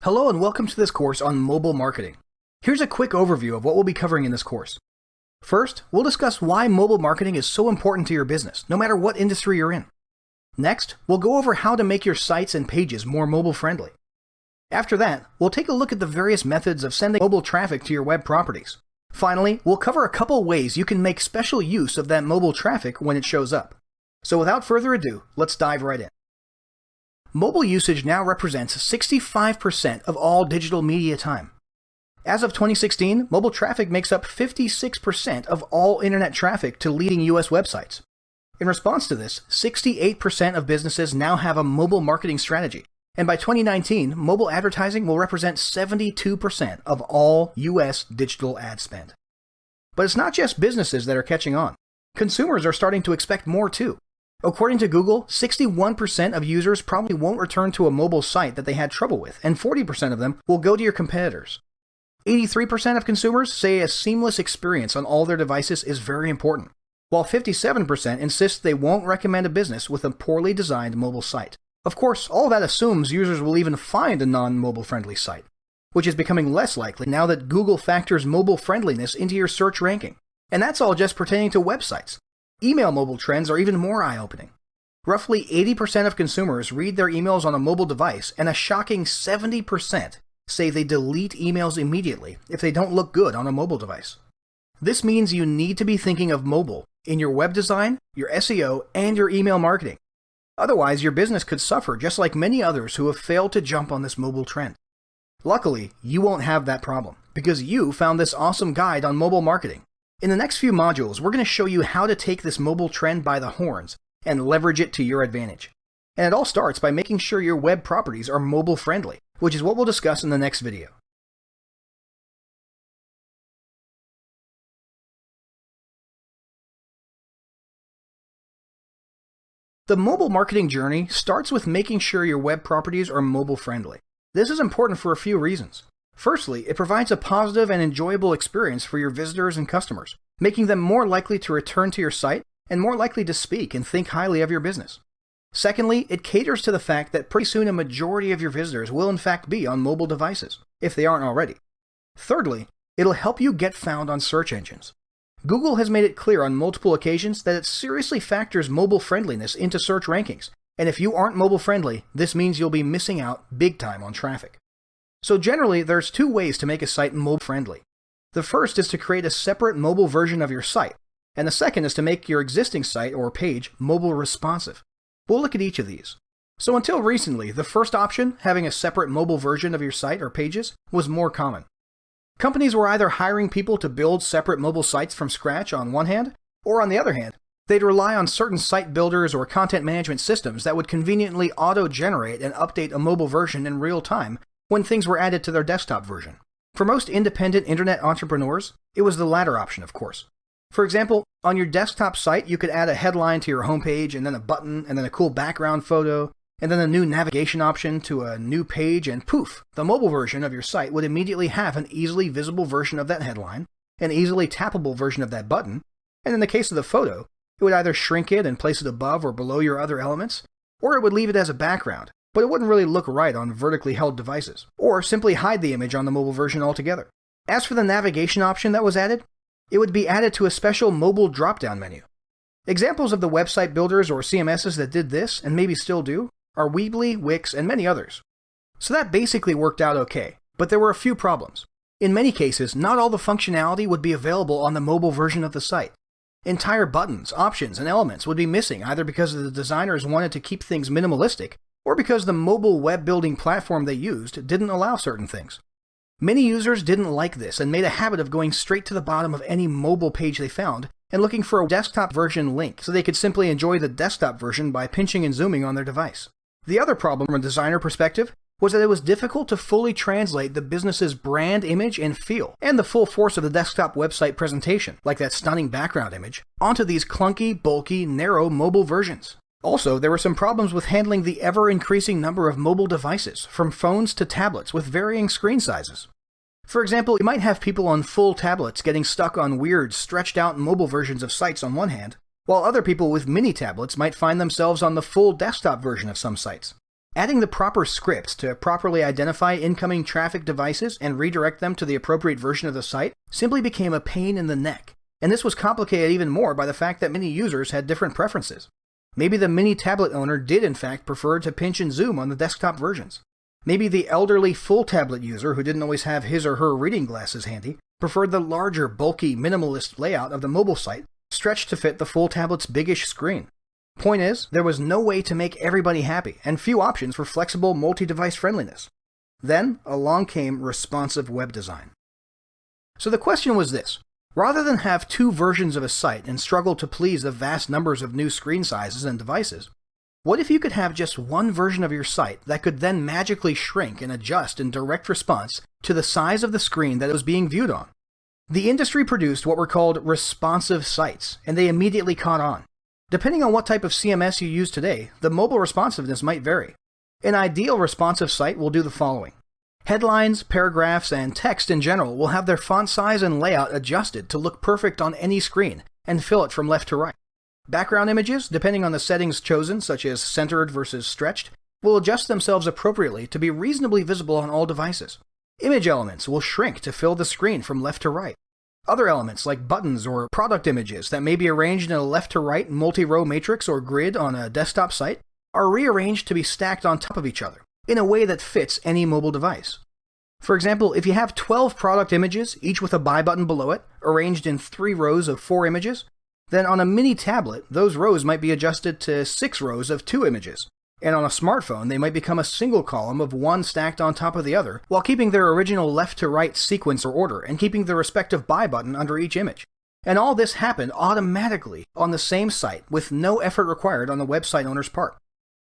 Hello and welcome to this course on mobile marketing. Here's a quick overview of what we'll be covering in this course. First, we'll discuss why mobile marketing is so important to your business, no matter what industry you're in. Next, we'll go over how to make your sites and pages more mobile friendly. After that, we'll take a look at the various methods of sending mobile traffic to your web properties. Finally, we'll cover a couple ways you can make special use of that mobile traffic when it shows up. So without further ado, let's dive right in. Mobile usage now represents 65% of all digital media time. As of 2016, mobile traffic makes up 56% of all internet traffic to leading US websites. In response to this, 68% of businesses now have a mobile marketing strategy, and by 2019, mobile advertising will represent 72% of all US digital ad spend. But it's not just businesses that are catching on. Consumers are starting to expect more too. According to Google, 61% of users probably won't return to a mobile site that they had trouble with, and 40% of them will go to your competitors. 83% of consumers say a seamless experience on all their devices is very important, while 57% insist they won't recommend a business with a poorly designed mobile site. Of course, all that assumes users will even find a non-mobile friendly site, which is becoming less likely now that Google factors mobile friendliness into your search ranking. And that's all just pertaining to websites. Email mobile trends are even more eye-opening. Roughly 80% of consumers read their emails on a mobile device, and a shocking 70% say they delete emails immediately if they don't look good on a mobile device. This means you need to be thinking of mobile in your web design, your SEO, and your email marketing. Otherwise, your business could suffer just like many others who have failed to jump on this mobile trend. Luckily, you won't have that problem, because you found this awesome guide on mobile marketing. In the next few modules, we're going to show you how to take this mobile trend by the horns and leverage it to your advantage. And it all starts by making sure your web properties are mobile friendly, which is what we'll discuss in the next video. The mobile marketing journey starts with making sure your web properties are mobile friendly. This is important for a few reasons. Firstly, it provides a positive and enjoyable experience for your visitors and customers, making them more likely to return to your site and more likely to speak and think highly of your business. Secondly, it caters to the fact that pretty soon a majority of your visitors will in fact be on mobile devices, if they aren't already. Thirdly, it'll help you get found on search engines. Google has made it clear on multiple occasions that it seriously factors mobile friendliness into search rankings, and if you aren't mobile friendly, this means you'll be missing out big time on traffic. So generally, there's two ways to make a site mobile friendly. The first is to create a separate mobile version of your site, and the second is to make your existing site or page mobile responsive. We'll look at each of these. So until recently, the first option, having a separate mobile version of your site or pages, was more common. Companies were either hiring people to build separate mobile sites from scratch on one hand, or on the other hand, they'd rely on certain site builders or content management systems that would conveniently auto-generate and update a mobile version in real time when things were added to their desktop version. For most independent internet entrepreneurs, it was the latter option, of course. For example, on your desktop site, you could add a headline to your homepage, and then a button, and then a cool background photo, and then a new navigation option to a new page, and poof, the mobile version of your site would immediately have an easily visible version of that headline, an easily tappable version of that button, and in the case of the photo, it would either shrink it and place it above or below your other elements, or it would leave it as a background, but it wouldn't really look right on vertically held devices, or simply hide the image on the mobile version altogether. As for the navigation option that was added, it would be added to a special mobile drop-down menu. Examples of the website builders or CMSs that did this, and maybe still do, are Weebly, Wix, and many others. So that basically worked out okay, but there were a few problems. In many cases, not all the functionality would be available on the mobile version of the site. Entire buttons, options, and elements would be missing either because the designers wanted to keep things minimalistic, or because the mobile web building platform they used didn't allow certain things. Many users didn't like this and made a habit of going straight to the bottom of any mobile page they found and looking for a desktop version link so they could simply enjoy the desktop version by pinching and zooming on their device. The other problem from a designer perspective was that it was difficult to fully translate the business's brand image and feel, and the full force of the desktop website presentation, like that stunning background image, onto these clunky, bulky, narrow mobile versions. Also, there were some problems with handling the ever-increasing number of mobile devices, from phones to tablets with varying screen sizes. For example, you might have people on full tablets getting stuck on weird, stretched-out mobile versions of sites on one hand, while other people with mini tablets might find themselves on the full desktop version of some sites. Adding the proper scripts to properly identify incoming traffic devices and redirect them to the appropriate version of the site simply became a pain in the neck. And this was complicated even more by the fact that many users had different preferences. Maybe the mini tablet owner did in fact prefer to pinch and zoom on the desktop versions. Maybe the elderly full tablet user who didn't always have his or her reading glasses handy preferred the larger, bulky, minimalist layout of the mobile site stretched to fit the full tablet's biggish screen. Point is, there was no way to make everybody happy, and few options for flexible multi-device friendliness. Then, along came responsive web design. So the question was this: rather than have two versions of a site and struggle to please the vast numbers of new screen sizes and devices, what if you could have just one version of your site that could then magically shrink and adjust in direct response to the size of the screen that it was being viewed on? The industry produced what were called responsive sites, and they immediately caught on. Depending on what type of CMS you use today, the mobile responsiveness might vary. An ideal responsive site will do the following. Headlines, paragraphs, and text in general will have their font size and layout adjusted to look perfect on any screen and fill it from left to right. Background images, depending on the settings chosen, such as centered versus stretched, will adjust themselves appropriately to be reasonably visible on all devices. Image elements will shrink to fill the screen from left to right. Other elements like buttons or product images that may be arranged in a left-to-right multi-row matrix or grid on a desktop site are rearranged to be stacked on top of each other in a way that fits any mobile device. For example, if you have 12 product images, each with a buy button below it, arranged in 3 rows of 4 images, then on a mini tablet, those rows might be adjusted to 6 rows of 2 images. And on a smartphone, they might become a single column of one stacked on top of the other, while keeping their original left-to-right sequence or order and keeping the respective buy button under each image. And all this happened automatically on the same site with no effort required on the website owner's part.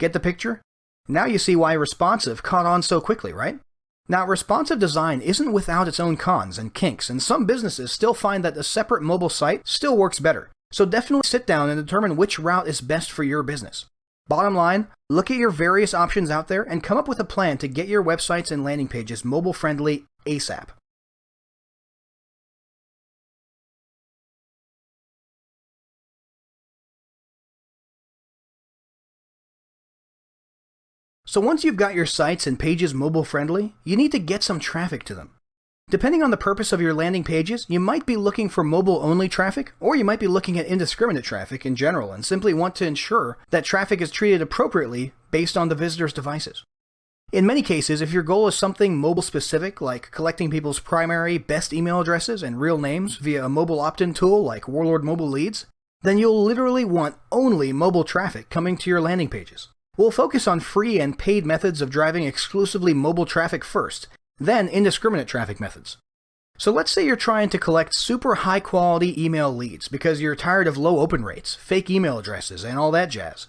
Get the picture? Now you see why responsive caught on so quickly, right? Now, responsive design isn't without its own cons and kinks, and some businesses still find that a separate mobile site still works better. So definitely sit down and determine which route is best for your business. Bottom line, look at your various options out there and come up with a plan to get your websites and landing pages mobile-friendly ASAP. So once you've got your sites and pages mobile-friendly, you need to get some traffic to them. Depending on the purpose of your landing pages, you might be looking for mobile-only traffic, or you might be looking at indiscriminate traffic in general and simply want to ensure that traffic is treated appropriately based on the visitor's devices. In many cases, if your goal is something mobile-specific, like collecting people's primary best email addresses and real names via a mobile opt-in tool like Warlord Mobile Leads, then you'll literally want only mobile traffic coming to your landing pages. We'll focus on free and paid methods of driving exclusively mobile traffic first, then indiscriminate traffic methods. So let's say you're trying to collect super high quality email leads because you're tired of low open rates, fake email addresses, and all that jazz.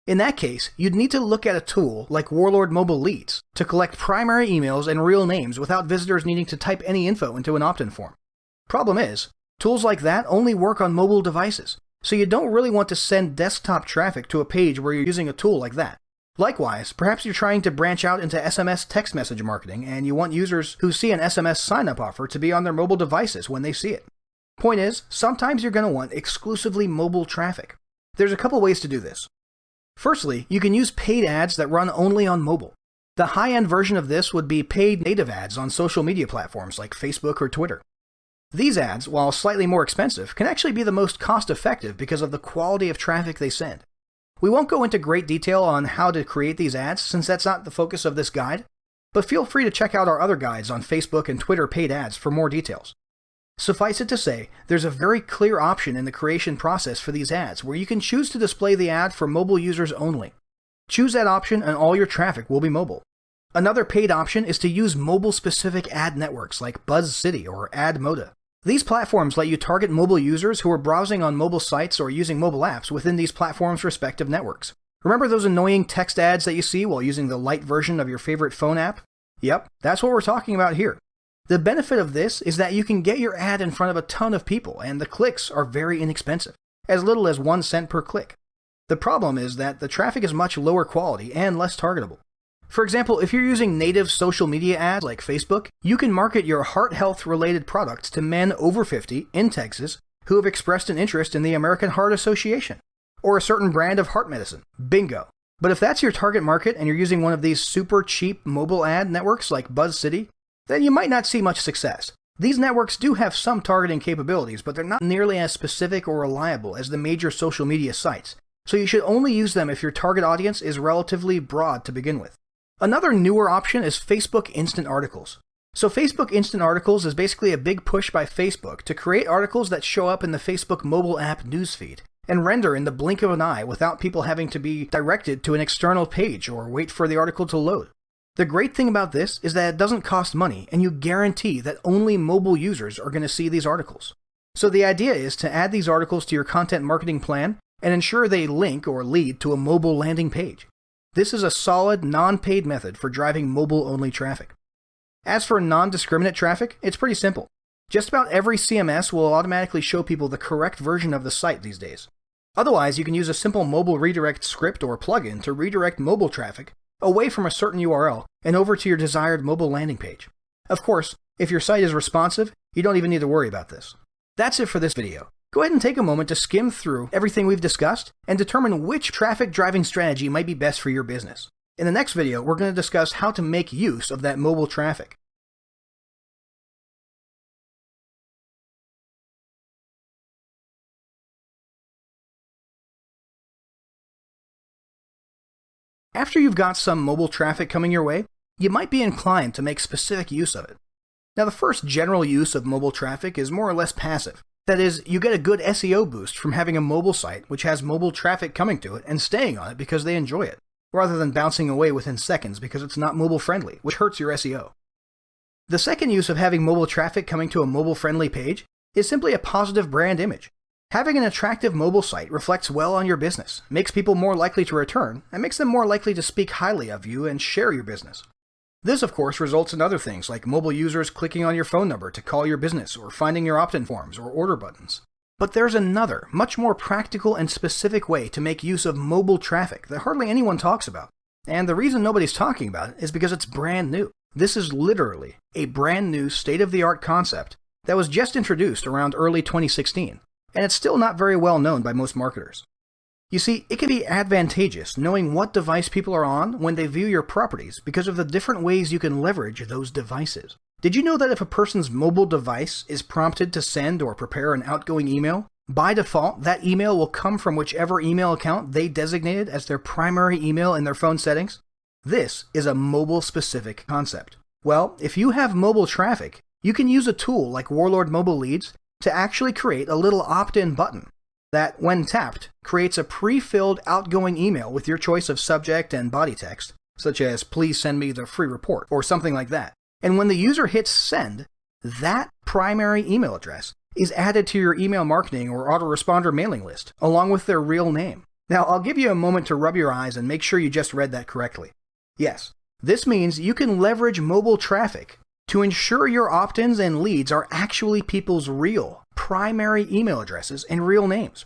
In that case, you'd need to look at a tool like Warlord Mobile Leads to collect primary emails and real names without visitors needing to type any info into an opt-in form. Problem is, tools like that only work on mobile devices, so you don't really want to send desktop traffic to a page where you're using a tool like that. Likewise, perhaps you're trying to branch out into SMS text message marketing and you want users who see an SMS sign-up offer to be on their mobile devices when they see it. Point is, sometimes you're going to want exclusively mobile traffic. There's a couple ways to do this. Firstly, you can use paid ads that run only on mobile. The high-end version of this would be paid native ads on social media platforms like Facebook or Twitter. These ads, while slightly more expensive, can actually be the most cost-effective because of the quality of traffic they send. We won't go into great detail on how to create these ads since that's not the focus of this guide, but feel free to check out our other guides on Facebook and Twitter paid ads for more details. Suffice it to say, there's a very clear option in the creation process for these ads where you can choose to display the ad for mobile users only. Choose that option and all your traffic will be mobile. Another paid option is to use mobile-specific ad networks like BuzzCity or AdModa. These platforms let you target mobile users who are browsing on mobile sites or using mobile apps within these platforms' respective networks. Remember those annoying text ads that you see while using the light version of your favorite phone app? Yep, that's what we're talking about here. The benefit of this is that you can get your ad in front of a ton of people, and the clicks are very inexpensive, as little as 1 cent per click. The problem is that the traffic is much lower quality and less targetable. For example, if you're using native social media ads like Facebook, you can market your heart health related products to men over 50 in Texas who have expressed an interest in the American Heart Association, or a certain brand of heart medicine. Bingo! But if that's your target market and you're using one of these super cheap mobile ad networks like BuzzCity, then you might not see much success. These networks do have some targeting capabilities, but they're not nearly as specific or reliable as the major social media sites, so you should only use them if your target audience is relatively broad to begin with. Another newer option is Facebook Instant Articles. So Facebook Instant Articles is basically a big push by Facebook to create articles that show up in the Facebook mobile app newsfeed and render in the blink of an eye without people having to be directed to an external page or wait for the article to load. The great thing about this is that it doesn't cost money, and you guarantee that only mobile users are going to see these articles. So the idea is to add these articles to your content marketing plan and ensure they link or lead to a mobile landing page. This is a solid, non-paid method for driving mobile-only traffic. As for non-discriminate traffic, it's pretty simple. Just about every CMS will automatically show people the correct version of the site these days. Otherwise, you can use a simple mobile redirect script or plugin to redirect mobile traffic away from a certain URL and over to your desired mobile landing page. Of course, if your site is responsive, you don't even need to worry about this. That's it for this video. Go ahead and take a moment to skim through everything we've discussed and determine which traffic driving strategy might be best for your business. In the next video, we're going to discuss how to make use of that mobile traffic. After you've got some mobile traffic coming your way, you might be inclined to make specific use of it. Now, the first general use of mobile traffic is more or less passive. That is, you get a good SEO boost from having a mobile site which has mobile traffic coming to it and staying on it because they enjoy it, rather than bouncing away within seconds because it's not mobile friendly, which hurts your SEO. The second use of having mobile traffic coming to a mobile friendly page is simply a positive brand image. Having an attractive mobile site reflects well on your business, makes people more likely to return, and makes them more likely to speak highly of you and share your business. This, of course, results in other things like mobile users clicking on your phone number to call your business or finding your opt-in forms or order buttons. But there's another, much more practical and specific way to make use of mobile traffic that hardly anyone talks about. And the reason nobody's talking about it is because it's brand new. This is literally a brand new state-of-the-art concept that was just introduced around early 2016. And it's still not very well known by most marketers. You see, it can be advantageous knowing what device people are on when they view your properties because of the different ways you can leverage those devices. Did you know that if a person's mobile device is prompted to send or prepare an outgoing email, by default, that email will come from whichever email account they designated as their primary email in their phone settings? This is a mobile-specific concept. Well, if you have mobile traffic, you can use a tool like Warlord Mobile Leads to actually create a little opt-in button that, when tapped, creates a pre-filled outgoing email with your choice of subject and body text, such as "please send me the free report" or something like that. And when the user hits send, that primary email address is added to your email marketing or autoresponder mailing list, along with their real name. Now, I'll give you a moment to rub your eyes and make sure you just read that correctly. Yes, this means you can leverage mobile traffic to ensure your opt-ins and leads are actually people's real, primary email addresses and real names.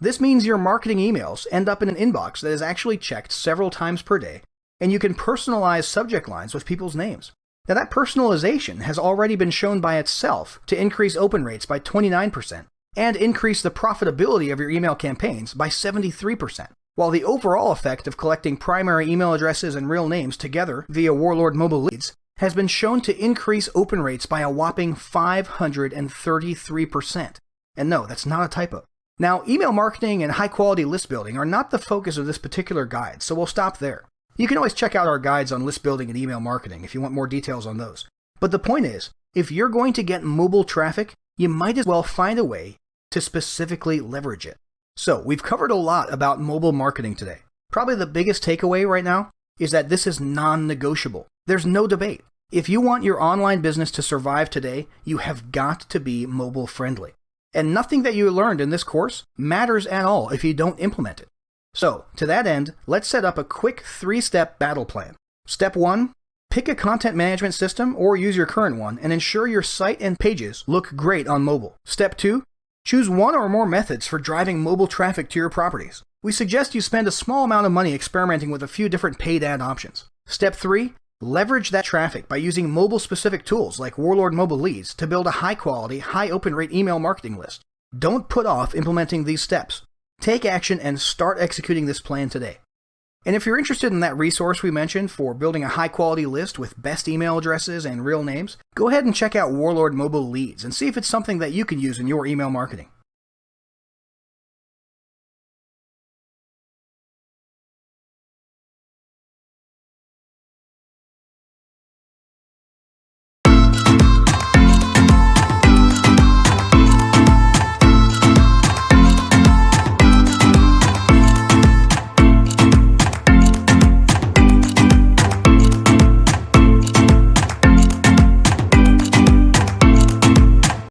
This means your marketing emails end up in an inbox that is actually checked several times per day, and you can personalize subject lines with people's names. Now, that personalization has already been shown by itself to increase open rates by 29% and increase the profitability of your email campaigns by 73%, while the overall effect of collecting primary email addresses and real names together via Warlord Mobile Leads has been shown to increase open rates by a whopping 533%. And no, that's not a typo. Now, email marketing and high-quality list building are not the focus of this particular guide, so we'll stop there. You can always check out our guides on list building and email marketing if you want more details on those. But the point is, if you're going to get mobile traffic, you might as well find a way to specifically leverage it. So, we've covered a lot about mobile marketing today. Probably the biggest takeaway right now is that this is non-negotiable. There's no debate. If you want your online business to survive today, you have got to be mobile friendly. And nothing that you learned in this course matters at all if you don't implement it. So, to that end, let's set up a quick 3-step battle plan. Step 1, pick a content management system or use your current one and ensure your site and pages look great on mobile. Step 2, choose one or more methods for driving mobile traffic to your properties. We suggest you spend a small amount of money experimenting with a few different paid ad options. Step 3, leverage that traffic by using mobile-specific tools like Warlord Mobile Leads to build a high-quality, high-open-rate email marketing list. Don't put off implementing these steps. Take action and start executing this plan today. And if you're interested in that resource we mentioned for building a high-quality list with best email addresses and real names, go ahead and check out Warlord Mobile Leads and see if it's something that you can use in your email marketing.